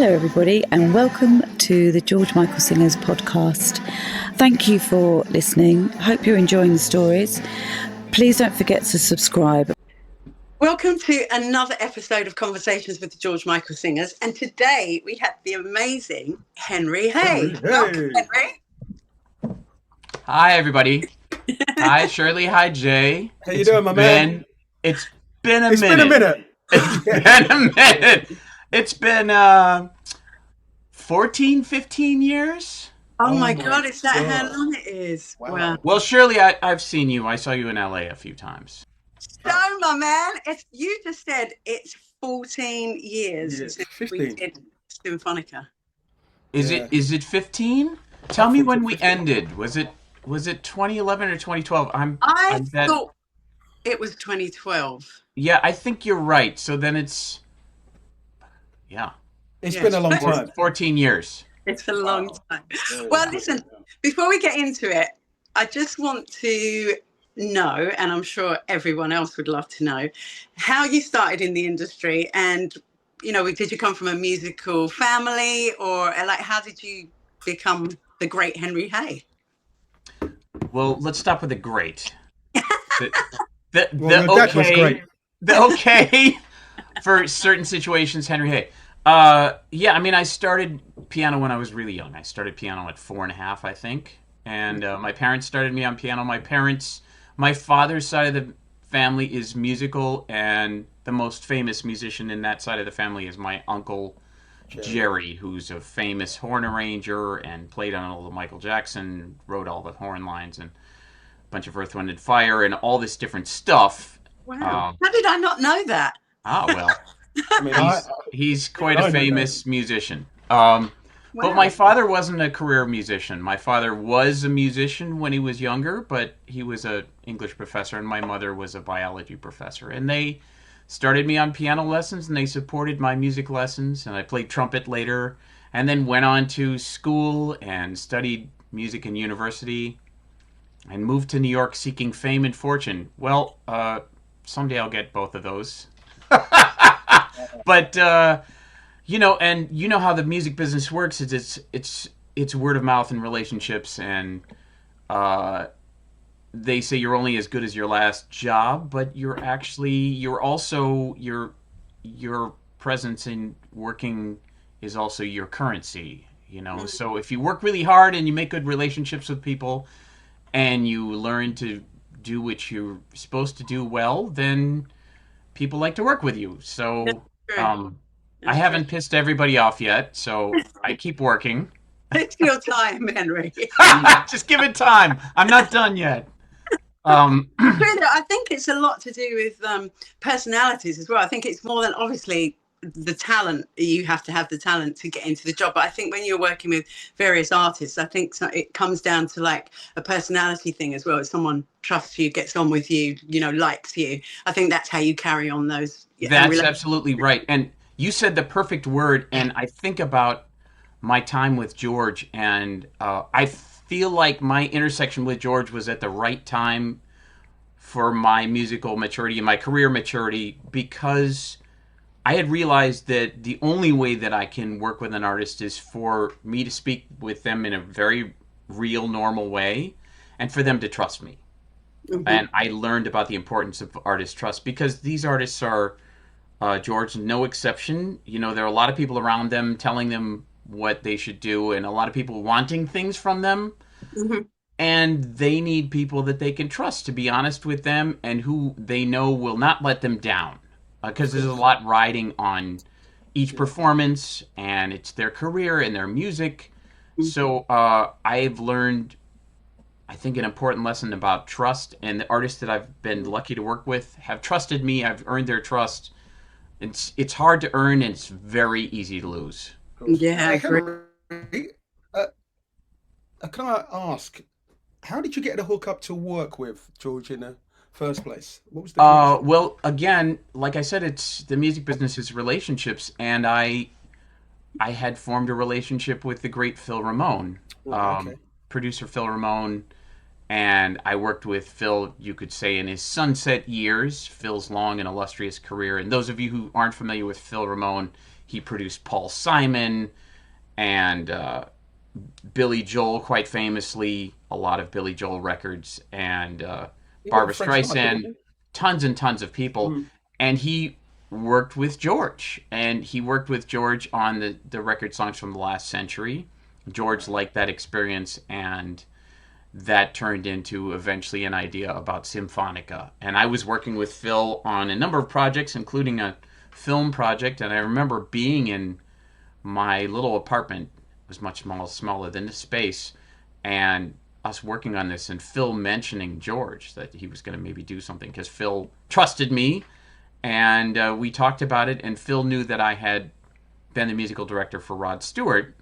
Hello, everybody, and welcome to the George Michael Singers podcast. Thank you for listening. Hope you're enjoying the stories. Please don't forget to subscribe. Welcome to another episode of Conversations with the George Michael Singers. And today we have the amazing Haye. Hey. Welcome, Henry. Hi, everybody. Hi, Shirley. Hi, Jay. How you doing, my man? It's been a minute. It's been a minute. It's been 14, 15 years. Oh my God, is that how long it is? Wow. Well, Shirley, I've seen you. I saw you in LA a few times. So, my man, you just said it's 14 years since 15. we did Symphonica. Is it 15? Tell me when we ended. Was it 2011 or 2012? I thought it was 2012. Yeah, I think you're right. So then it's It's been a long time. 14 years. It's a long time. Well, listen, before we get into it, I just want to know, and I'm sure everyone else would love to know, how you started in the industry. And, you know, did you come from a musical family, or like how did you become the great Haye? Well, let's stop with the great. Your dad was great. The okay for certain situations, Haye. I started piano when I was really young. I started piano at 4.5, I think. And my parents started me on piano. My father's side of the family is musical, and the most famous musician in that side of the family is my uncle, Jerry, who's a famous horn arranger and played on all the Michael Jackson, wrote all the horn lines and a bunch of Earth, Wind, and Fire and all this different stuff. Wow. How did I not know that? Well, he's quite a famous musician. But Wow. my father wasn't a career musician. My father was a musician when he was younger, but he was an English professor, and my mother was a biology professor. And they started me on piano lessons, and they supported my music lessons, and I played trumpet later, and then went on to school and studied music in university, and moved to New York seeking fame and fortune. Well, someday I'll get both of those. But and you know how the music business works. It's word of mouth and relationships, and they say you're only as good as your last job, but you're also your presence in working is also your currency. So if you work really hard and you make good relationships with people, and you learn to do what you're supposed to do well, then people like to work with you. So I haven't pissed everybody off yet, so I keep working. It's your time, Henry. Just give it time. I'm not done yet. I think it's a lot to do with personalities as well. I think it's more than obviously the talent. You have to have the talent to get into the job. But I think when you're working with various artists, I think it comes down to like a personality thing as well. If someone trusts you, gets on with you, likes you, I think that's how you carry on those. That's absolutely right. And you said the perfect word, and I think about my time with George, and I feel like my intersection with George was at the right time for my musical maturity and my career maturity, because I had realized that the only way that I can work with an artist is for me to speak with them in a very real, normal way, and for them to trust me. Mm-hmm. And I learned about the importance of artist trust, because these artists are, George, no exception. There are a lot of people around them telling them what they should do, and a lot of people wanting things from them. Mm-hmm. And they need people that they can trust to be honest with them, and who they know will not let them down. Because there's a lot riding on each performance, and it's their career and their music. So I've learned, I think, an important lesson about trust, and the artists that I've been lucky to work with have trusted me. I've earned their trust. It's hard to earn, and it's very easy to lose. Yeah, I agree. Can I ask, how did you get the hook up to work with George in the first place? What was the well, again, like I said, it's the music business is relationships, and I had formed a relationship with the great Phil Ramone, producer Phil Ramone, and I worked with Phil, you could say, in his sunset years, Phil's long and illustrious career. And those of you who aren't familiar with Phil Ramone, he produced Paul Simon and Billy Joel, quite famously, a lot of Billy Joel records, and Barbara Streisand, tons and tons of people. And he worked with George, and he worked with George on the record Songs from the Last Century. George liked that experience, and that turned into eventually an idea about Symphonica. And I was working with Phil on a number of projects, including a film project, and I remember being in my little apartment. It was much smaller than this space, and us working on this, and Phil mentioning George, that he was going to maybe do something, because Phil trusted me, and we talked about it, and Phil knew that I had been the musical director for Rod Stewart,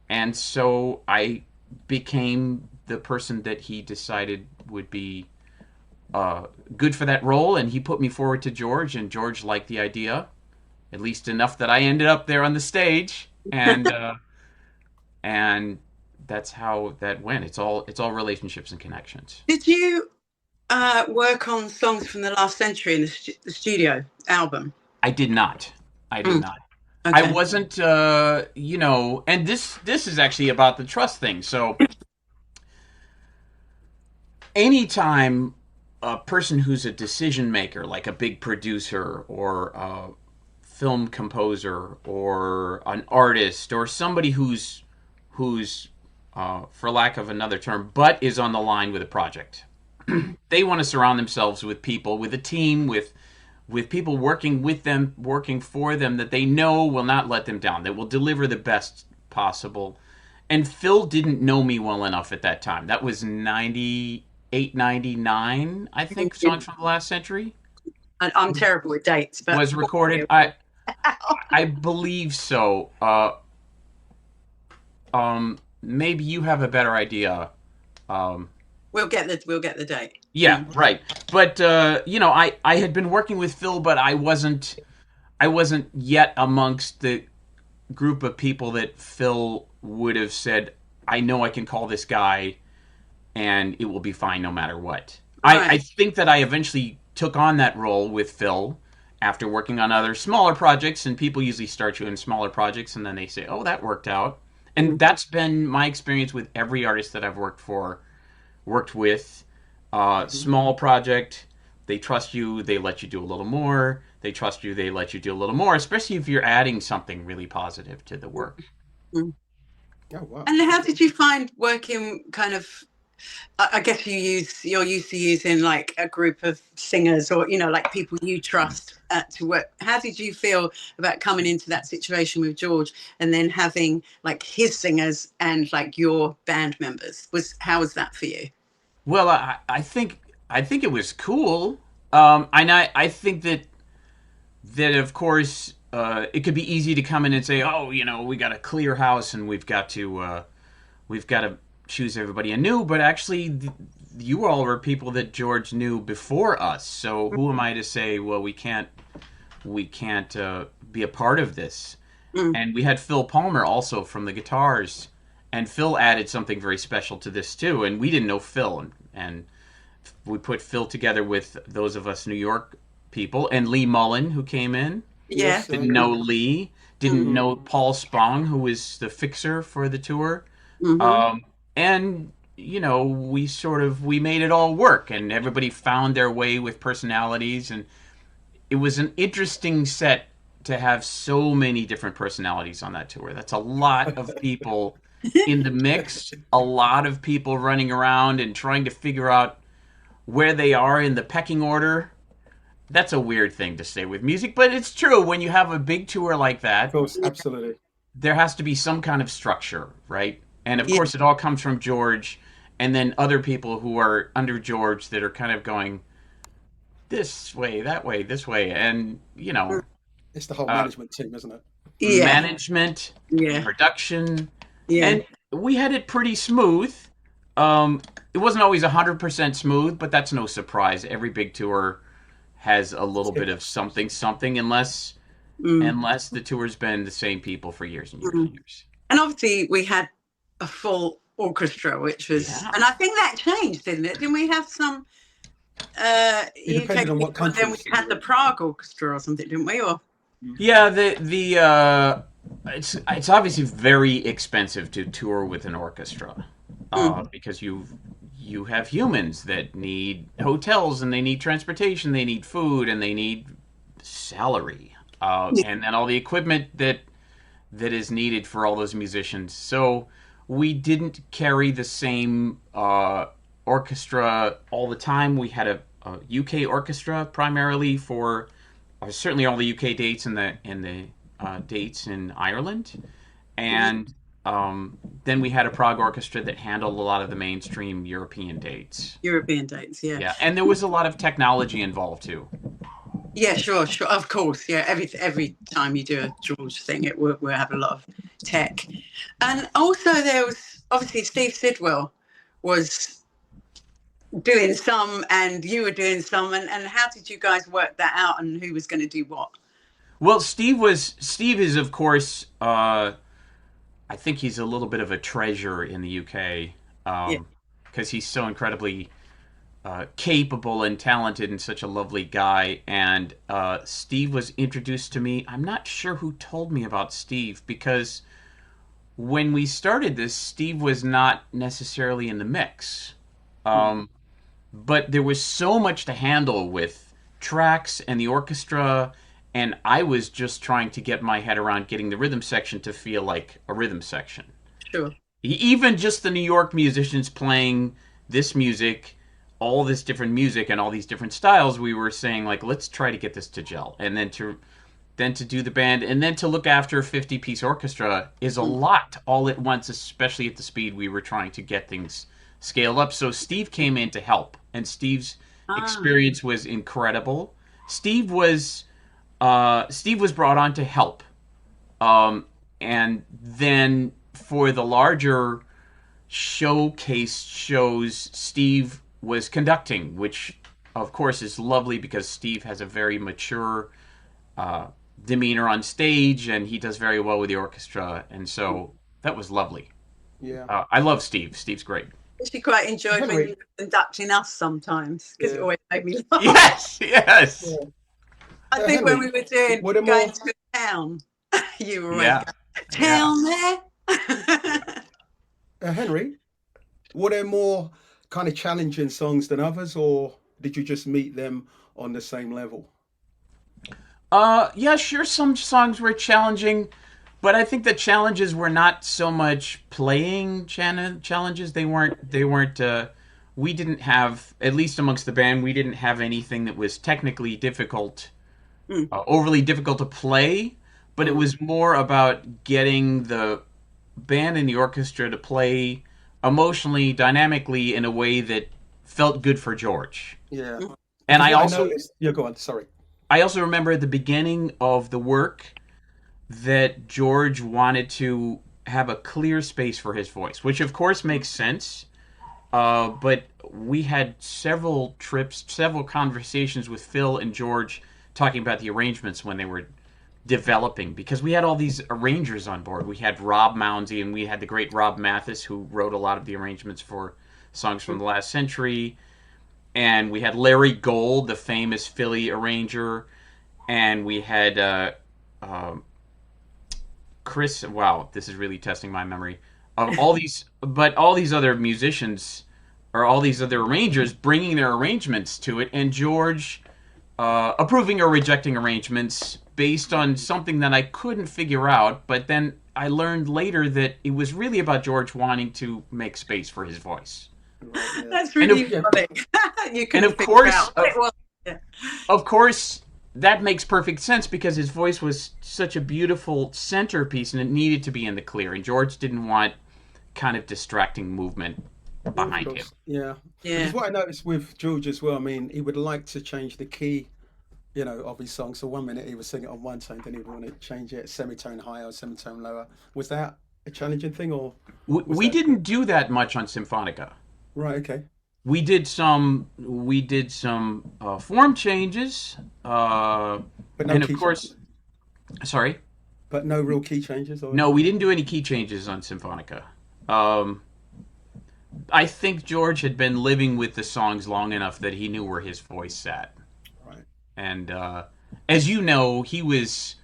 and so I became the person that he decided would be good for that role, and he put me forward to George, and George liked the idea, at least enough that I ended up there on the stage, and and that's how that went. It's all relationships and connections. Did you work on Songs from the Last Century in the studio album? I did not. Okay. I wasn't, and this is actually about the trust thing. So anytime a person who's a decision maker, like a big producer or a film composer or an artist or somebody who's for lack of another term, but is on the line with a project, they want to surround themselves with people, with a team, with people working with them, working for them, that they know will not let them down, that will deliver the best possible. And Phil didn't know me well enough at that time. That was 98, 99, I think, Songs from the Last Century. I'm terrible with dates, but was recorded. I believe so. Maybe you have a better idea. We'll get the date. Yeah, right. But I had been working with Phil, but I wasn't yet amongst the group of people that Phil would have said, I know I can call this guy and it will be fine no matter what. Right. I think that I eventually took on that role with Phil after working on other smaller projects, and people usually start you in smaller projects and then they say, oh, that worked out. And that's been my experience with every artist that I've worked with. Small project, they trust you, they let you do a little more. They trust you, they let you do a little more, especially if you're adding something really positive to the work. Oh, wow. And how did you find working kind of, I guess you're used to using like a group of singers or, like people you trust to work. How did you feel about coming into that situation with George and then having like his singers and like your band members? How was that for you? Well, I think it was cool. And I think that of course it could be easy to come in and say, oh, we got a clear house and we've got to choose everybody anew. But actually, you all were people that George knew before us. So who am I to say, well, we can't be a part of this? And we had Phil Palmer also from the guitars. And Phil added something very special to this too. And we didn't know Phil. And we put Phil together with those of us New York people. And Lee Mullen, who came in. Yeah. Didn't know Lee. Didn't know Paul Spong, who was the fixer for the tour. And, we made it all work. And everybody found their way with personalities. And it was an interesting set to have so many different personalities on that tour. That's a lot of people in the mix, a lot of people running around and trying to figure out where they are in the pecking order. That's a weird thing to say with music, but it's true. When you have a big tour like that, of course, absolutely, there has to be some kind of structure, right? And of course, it all comes from George, and then other people who are under George that are kind of going this way, that way, this way, and it's the whole management team, isn't it? Yeah. Management, production. Yeah. And we had it pretty smooth. It wasn't always 100% smooth, but that's no surprise. Every big tour has a little bit of something, unless the tour's been the same people for years and years and years. And obviously we had a full orchestra, which was, and I think that changed, didn't it? Didn't we have some it depended on what country. Then we had the Prague Orchestra or something, didn't we? Or Yeah, it's obviously very expensive to tour with an orchestra, Mm. because you have humans that need hotels and they need transportation, they need food, and they need salary, Yeah. and then all the equipment that is needed for all those musicians. So we didn't carry the same orchestra all the time. We had a UK orchestra primarily for certainly all the UK dates and the dates in Ireland, and then we had a Prague orchestra that handled a lot of the mainstream European dates. European dates, yeah. Yeah, and there was a lot of technology involved too. Yeah, sure, sure. Of course, yeah. Every time you do a George thing, it will have a lot of tech, and also there was obviously Steve Sidwell was doing some, and you were doing some, and how did you guys work that out, and who was going to do what? Well, Steve is of course. I think he's a little bit of a treasure in the UK, Yeah. because he's so incredibly capable and talented and such a lovely guy. And Steve was introduced to me. I'm not sure who told me about Steve, because when we started this, Steve was not necessarily in the mix. But there was so much to handle with tracks and the orchestra, and I was just trying to get my head around getting the rhythm section to feel like a rhythm section. Sure. Even just the New York musicians playing this music, all this different music and all these different styles, we were saying like, let's try to get this to gel, and then to do the band, and then to look after a 50-piece orchestra is a lot all at once, especially at the speed we were trying to get things scaled up. So Steve came in to help, and Steve's experience was incredible. Steve was brought on to help, and then for the larger showcase shows, Steve was conducting, which of course is lovely because Steve has a very mature demeanor on stage, and he does very well with the orchestra, and so that was lovely. Yeah. I love Steve. Steve's great. Actually, quite enjoyed when Henry. you were conducting us sometimes, because it Yeah. always made me laugh. Yes, yes. Yeah. I think when Henry, we were doing what are going more- to a town, you were always Yeah. going, town there. Henry, were there more kind of challenging songs than others, or did you just meet them on the same level? Yeah, sure. Some songs were challenging, but I think the challenges were not so much playing challenges. They weren't. They weren't. We didn't have, at least amongst the band, we didn't have anything that was technically difficult, overly difficult to play. But it was more about getting the band and the orchestra to play emotionally, dynamically, in a way that felt good for George. Yeah. And What I noticed, yeah, go on. Sorry. I also remember at the beginning of the work that George wanted to have a clear space for his voice, which of course makes sense. But we had several trips, several conversations with Phil and George talking about the arrangements when they were developing, because we had all these arrangers on board. We had Rob Mounsey, and we had the great Rob Mathis, who wrote a lot of the arrangements for songs from the last century. And we had Larry Gold, the famous Philly arranger, and we had Chris. Wow, this is really testing my memory of all these, but all these other musicians or all these other arrangers bringing their arrangements to it, and George approving or rejecting arrangements based on something that I couldn't figure out. But then I learned later that it was really about George wanting to make space for his voice. Right, yeah. That's really And funny. You can and of course, yeah. Of course, that makes perfect sense because his voice was such a beautiful centerpiece, and it needed to be in the clear. And George didn't want kind of distracting movement behind him. Yeah. Yeah. Because what I noticed with George as well, I mean, he would like to change the key, of his song. So one minute he would sing it on one tone, then he'd want to change it semitone higher or semitone lower. Was that a challenging thing, or We didn't do that much on Symphonica. right? Okay. We did some form changes, But no and key of course, changes. sorry, But no real key changes, or no, we didn't do any key changes on Symphonica. I think George had been living with the songs long enough that he knew where his voice sat. right. And as you know, he was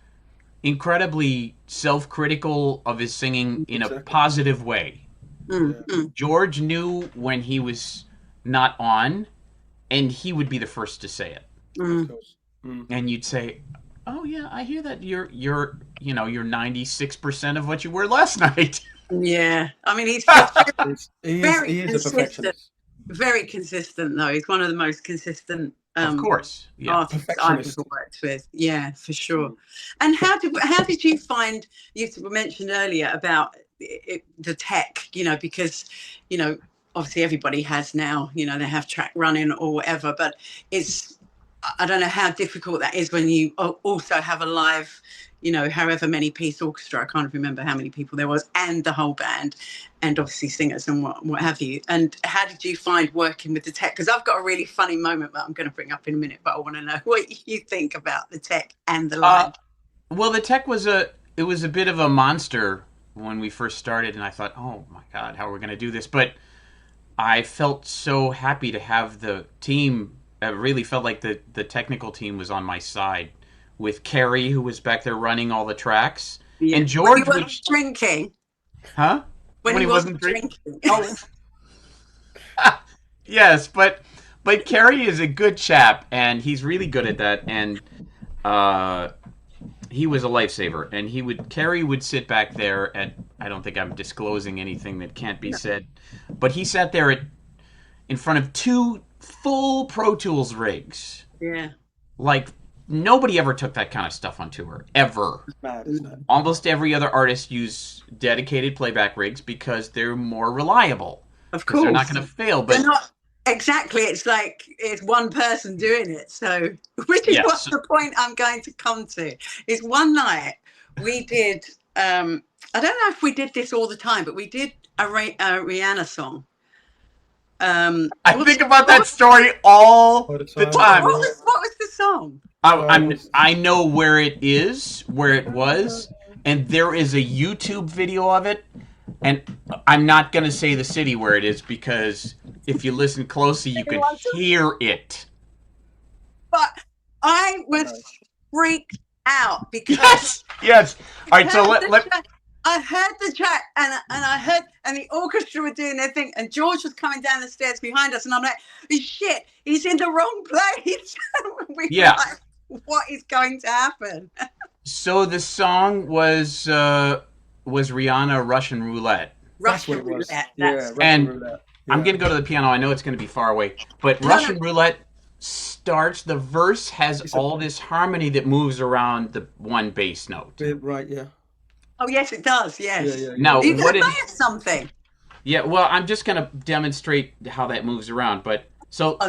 incredibly self-critical of his singing in a positive way. George knew when he was not on, and he would be the first to say it. Of course. And you'd say, "Oh yeah, I hear that you're 96% of what you were last night." Yeah, I mean he's He is a perfectionist. Very consistent though. He's one of the most consistent Of course, yeah. artists I've ever worked with. Yeah, for sure. And how did you find, you mentioned earlier about the tech, because obviously everybody has now, they have track running or whatever, but I don't know how difficult that is when you also have a live, however many piece orchestra. I can't remember how many people there was, and the whole band, and obviously singers and what have you. And how did you find working with the tech? Because I've got a really funny moment that I'm going to bring up in a minute, but I want to know what you think about the tech and the live. Well, the tech was a bit of a monster when we first started, and I thought, oh my God, how are we going to do this? But I felt so happy to have the team. I really felt like the technical team was on my side, with Carrie, who was back there running all the tracks, and George was drinking. Huh? When he wasn't drinking. Oh. Yes, but Carrie is a good chap, and he's really good at that, and he was a lifesaver. And Carrie would sit back there, and I don't think I'm disclosing anything that can't be said, but he sat there in front of 2 full Pro Tools rigs. Yeah. Like, nobody ever took that kind of stuff on tour, ever. It's mad, isn't it? Almost every other artist use dedicated playback rigs because they're more reliable. Of course. They're not going to fail. But they're not, exactly. It's like it's one person doing it. So, which is what's the point I'm going to come to. Is one night we did, I don't know if we did this all the time, but we did a Rihanna song. I think about that story all the time. What was the song? I know where it is, where it was, and there is a YouTube video of it, and I'm not going to say the city where it is because if you listen closely, you can hear it. But I was freaked out because yes. All right, so I heard the track and the orchestra were doing their thing, and George was coming down the stairs behind us, and I'm like, shit, he's in the wrong place. Yeah. Like, what is going to happen? So the song was Rihanna Russian Roulette. Russian Roulette. Russian Roulette. Yeah. I'm going to go to the piano. I know it's going to be far away, but Russian Roulette starts, the verse has all this harmony that moves around the one bass note. Right, yeah. Oh, yes, it does, yes. Yeah. Now, you can play something. Yeah, well, I'm just going to demonstrate how that moves around, but so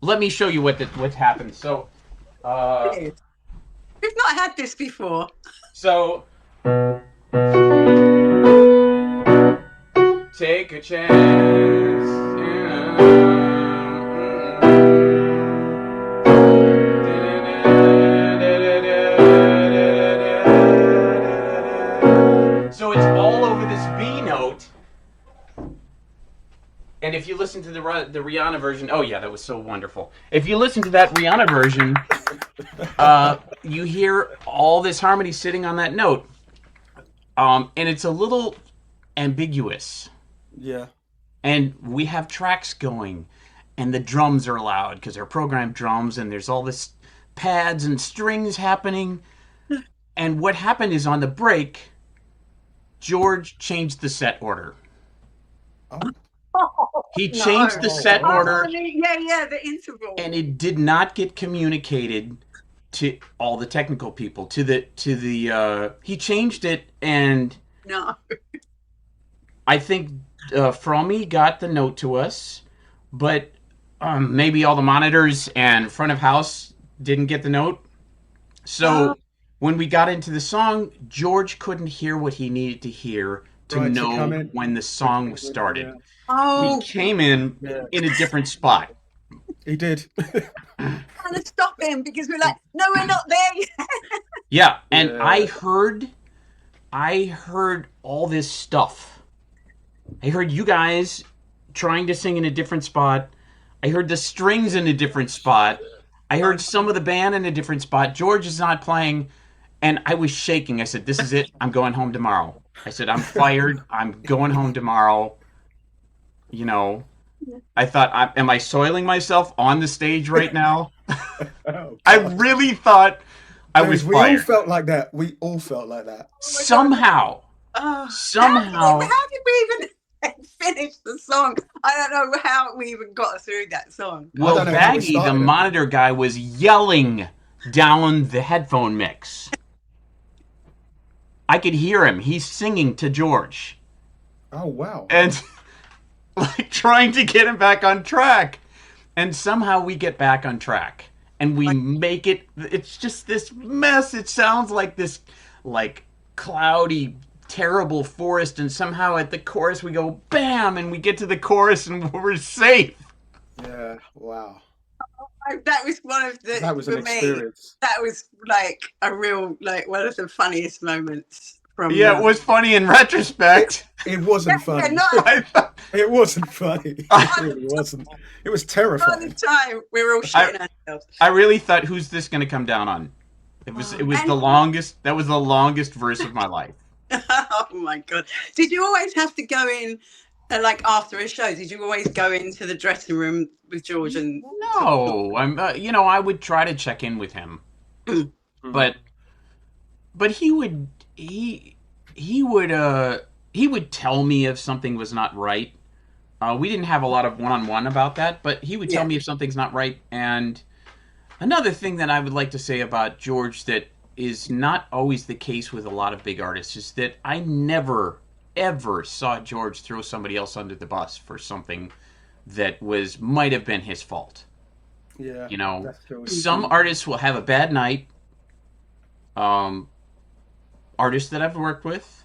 let me show you what happened. So, we've not had this before. So, take a chance. So it's all over this B note. And if you listen to the Rihanna version, oh yeah, that was so wonderful. If you listen to that Rihanna version, you hear all this harmony sitting on that note. And it's a little ambiguous. Yeah. And we have tracks going, and the drums are loud because they're programmed drums, and there's all this pads and strings happening. And what happened is on the break, George changed the set order. He changed the set order. The interval. And it did not get communicated to all the technical people. He changed it, and no. I think Frommy got the note to us, but maybe all the monitors and front of house didn't get the note. So when we got into the song, George couldn't hear what he needed to hear to know when the song started. He came in a different spot. He did. Trying to stop him because we're like, no, we're not there yet. Yeah, and I heard all this stuff. I heard you guys trying to sing in a different spot. I heard the strings in a different spot. I heard some of the band in a different spot. George is not playing. And I was shaking. I said, "This is it. I'm going home tomorrow." I said, "I'm fired. I'm going home tomorrow." You know, I thought, am I soiling myself on the stage right now? Oh, I God. really thought I was We all fired. felt like that. We all felt like that. Somehow, Oh, somehow, how did we even finish the song? I don't know how we even got through that song. Will don't know how we Baggy, the started it. monitor guy, was yelling down the headphone mix. I could hear him. He's singing to George. Oh, wow. And like trying to get him back on track. And somehow we get back on track. And we make it. It's just this mess. It sounds like this, like, cloudy, terrible forest. And somehow at the chorus we go, bam! And we get to the chorus and we're safe. Yeah, wow. That was one of the. That was an for me, experience. that was like a real, like one of the funniest moments from. Yeah, it was funny in retrospect. It wasn't funny. no, I thought- It wasn't funny. It really wasn't. It was all terrifying. the time we were all shitting ourselves. I really thought, who's this going to come down on? It was the longest. That was the longest verse of my life. Oh my God! Did you always have to go in, like after a show? Did you always go into the dressing room with George and? No, I'm. I would try to check in with him, but he would tell me if something was not right. We didn't have a lot of one-on-one about that, but he would tell me if something's not right. And another thing that I would like to say about George that is not always the case with a lot of big artists is that I never, ever saw George throw somebody else under the bus for something that might have been his fault. Yeah. You know, that's true. some artists will have a bad night. Artists that I've worked with,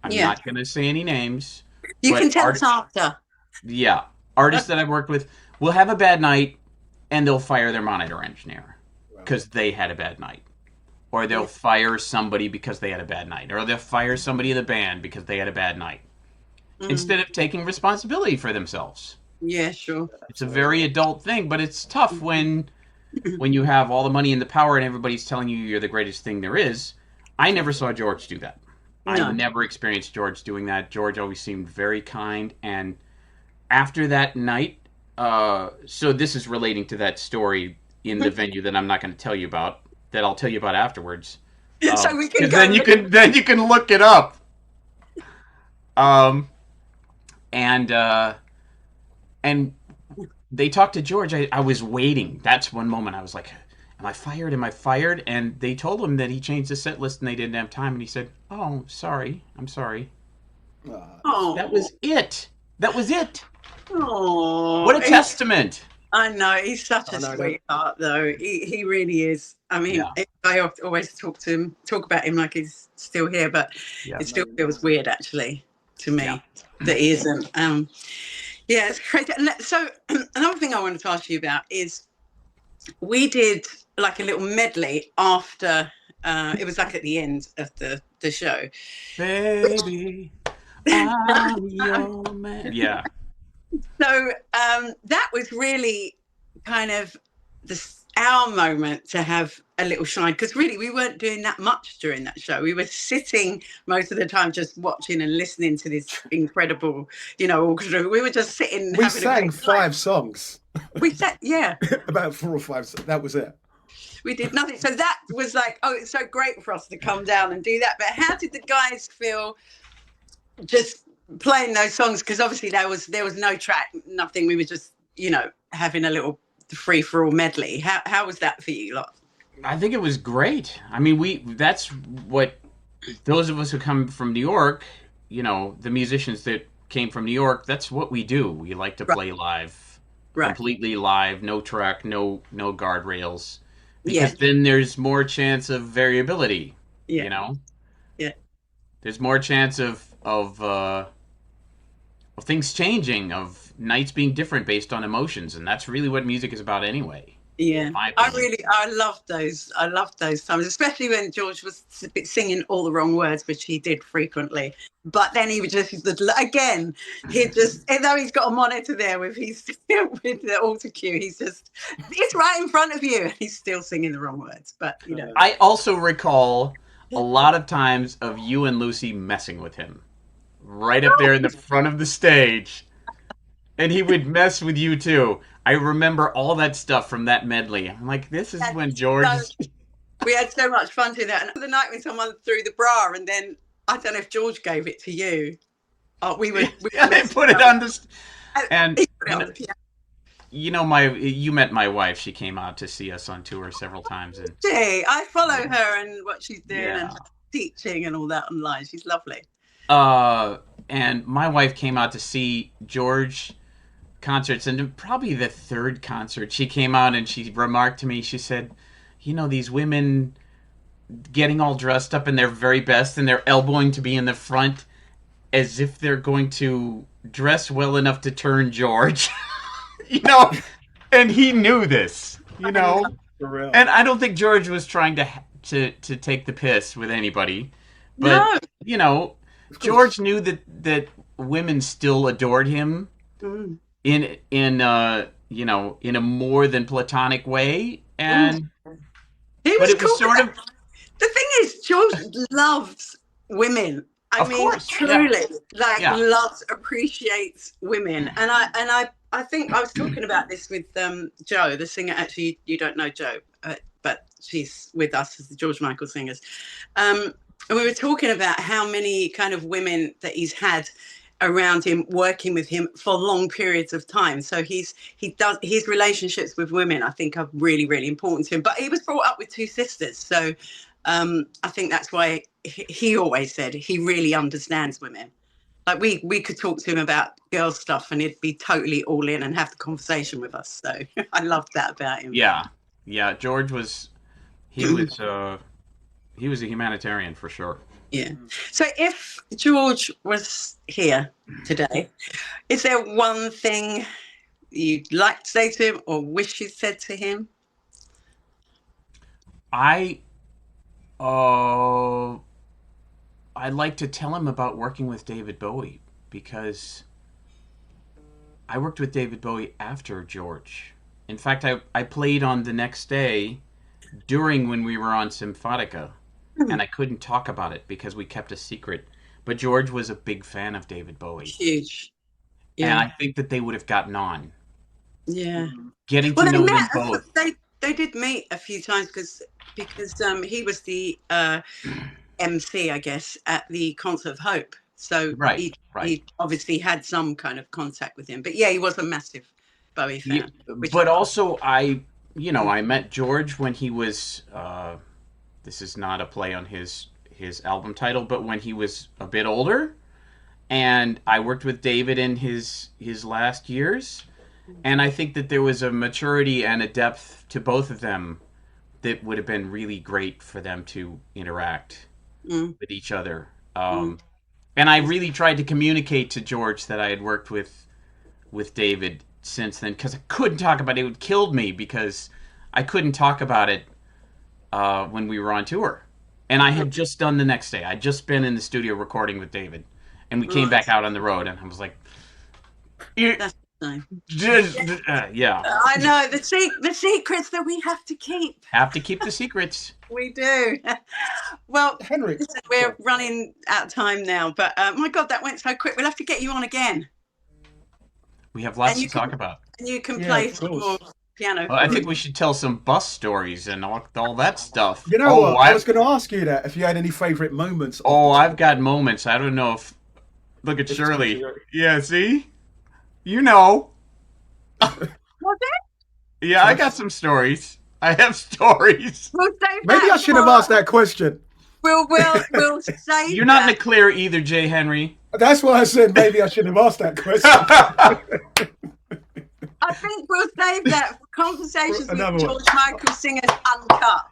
I'm not going to say any names. You but can tell us after. Yeah, artists that I've worked with will have a bad night and they'll fire their monitor engineer because they had a bad night. Or they'll fire somebody because they had a bad night. Or they'll fire somebody in the band because they had a bad night. Instead of taking responsibility for themselves. Yeah, sure. It's a very adult thing, but it's tough when you have all the money and the power and everybody's telling you you're the greatest thing there is. I never saw George do that. No. I never experienced George doing that. George always seemed very kind. And after that night, so this is relating to that story in the venue that I'm not going to tell you about, that I'll tell you about afterwards. So we can go. Then you can look it up. And they talked to George. I was waiting. That's one moment I was like, am I fired? Am I fired? And they told him that he changed the set list and they didn't have time. And he said, oh, sorry. I'm sorry. Oh, That was it. That was it. Oh, What a testament. I know. He's such a sweetheart, though. He really is. I mean, I always talk about him like he's still here, but it still feels weird, actually, to me that he isn't. Yeah, it's crazy. So another thing I wanted to ask you about is we did like a little medley after. It was like at the end of the show. Baby, I'm your man. Yeah. So that was really kind of our moment to have a little shine, because really we weren't doing that much during that show. We were sitting most of the time just watching and listening to this incredible, orchestra. We were just sitting. We sang 5 songs. We sang, about 4 or 5. That was it. We did nothing. So that was like, oh, it's so great for us to come down and do that. But how did the guys feel just playing those songs? Because obviously there was no track, nothing. We were just, having a little free-for-all medley. How was that for you lot? I think it was great. I mean, that's what those of us who come from New York, the musicians that came from New York, that's what we do. We like to play live, completely live, no track, no guardrails, because then there's more chance of variability. Yeah. There's more chance of things changing, of nights being different based on emotions, and that's really what music is about anyway. Yeah, I loved those. I loved those times, especially when George was singing all the wrong words, which he did frequently. But then he would just, again, though he's got a monitor there with the auto cue, it's right in front of you, and he's still singing the wrong words. But I also recall a lot of times of you and Lucy messing with him. Right up there in the front of the stage. And he would mess with you too. I remember all that stuff from that medley. I'm like, this is when George... We had so much fun doing that. And the night when someone threw the bra, and then, I don't know if George gave it to you. Oh, we they put it on the... And, you met my wife. She came out to see us on tour several times. And I follow her and what she's doing and teaching and all that online. She's lovely. And my wife came out to see George concerts, and probably the third concert, she came out and she remarked to me, she said, these women getting all dressed up in their very best and they're elbowing to be in the front as if they're going to dress well enough to turn George. And he knew this, For real. And I don't think George was trying to take the piss with anybody. But, George knew that women still adored him in a more than platonic way. And it was sort of... The thing is, George loves women. I mean, truly, loves, appreciates women. And I think I was talking about this with Jo, the singer. Actually, you don't know Jo, but she's with us as the George Michael Singers. And we were talking about how many kind of women that he's had around him, working with him for long periods of time. So his relationships with women, I think, are really, really important to him. But he was brought up with two sisters. So I think that's why he always said he really understands women. Like we could talk to him about girl stuff and he'd be totally all in and have the conversation with us. So I loved that about him. Yeah. George was a humanitarian for sure. Yeah. So if George was here today, is there one thing you'd like to say to him or wish you'd said to him? I'd like to tell him about working with David Bowie, because I worked with David Bowie after George. In fact, I played on the next day during when we were on Symphonica, and I couldn't talk about it because we kept a secret. But George was a big fan of David Bowie. Huge. Yeah. And I think that they would have gotten on. Yeah. Getting to know them both. They did meet a few times because he was the MC, I guess, at the Concert of Hope. So he obviously had some kind of contact with him. But yeah, he was a massive Bowie fan. But also, I met George when he was, this is not a play on his album title, but when he was a bit older. And I worked with David in his last years. And I think that there was a maturity and a depth to both of them that would have been really great for them to interact with each other. And I really tried to communicate to George that I had worked with David since then, because I couldn't talk about it. It would kill me because I couldn't talk about it when we were on tour. And I had just done the next day. I'd just been in the studio recording with David. And we came back out on the road, and I was like... That's nice. Yeah. I know, the secrets that we have to keep. Have to keep the secrets. We do. Well, Henry, listen, we're running out of time now, but my God, that went so quick. We'll have to get you on again. We have lots to talk about. And you can play some more piano. Well, I think we should tell some bus stories and all that stuff. You know what? I was going to ask you that, if you had any favourite moments. I've got moments. I don't know if... Look at Shirley. Yeah, see? You know. Was it? Yeah, I got some stories. I have stories. We'll save Maybe I should have asked that question. We'll save You're not in the clear either, Jay Henry. That's why I said maybe I should have asked that question. I think we'll save that for conversations with George Michael Singers Uncut.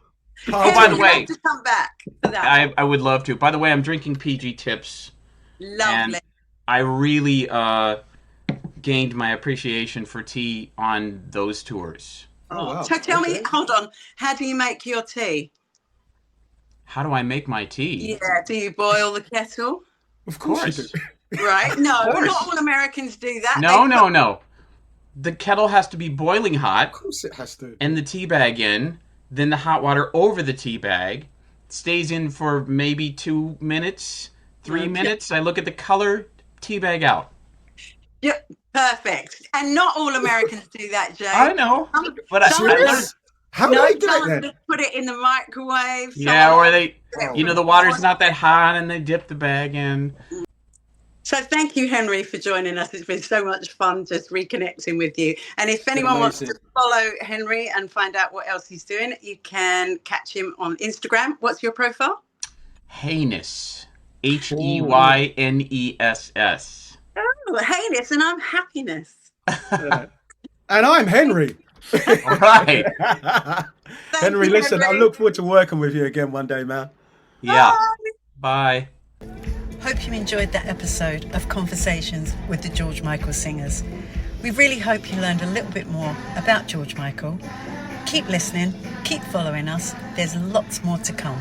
Oh, by the way, to come back for that. I would love to. By the way, I'm drinking PG Tips. Lovely. And I really gained my appreciation for tea on those tours. Oh, wow. So tell me, hold on, how do you make your tea? How do I make my tea? Yeah, do you boil the kettle? Of course. You do. Right? No, not all Americans do that. No. The kettle has to be boiling hot. Of course it has to. And the tea bag in, then the hot water over the tea bag, stays in for maybe 2 minutes, 3 Okay. minutes. I look at the color, teabag out. Yeah, perfect. And not all Americans do that, Jay. I know, but I learned. Serious? How do they do it then? Just put it in the microwave. Yeah, or they, Oh, the water's not that hot, and they dip the bag in. So thank you, Henry, for joining us. It's been so much fun just reconnecting with you. And if anyone wants to follow Henry and find out what else he's doing, you can catch him on Instagram. What's your profile? Hayness. Heynes. Oh, Hayness, and I'm Happiness. And I'm Henry. All right. Henry, listen, I look forward to working with you again one day, man. Yeah. Bye. Hope you enjoyed that episode of Conversations with the George Michael Singers. We really hope you learned a little bit more about George Michael. Keep listening, keep following us. There's lots more to come.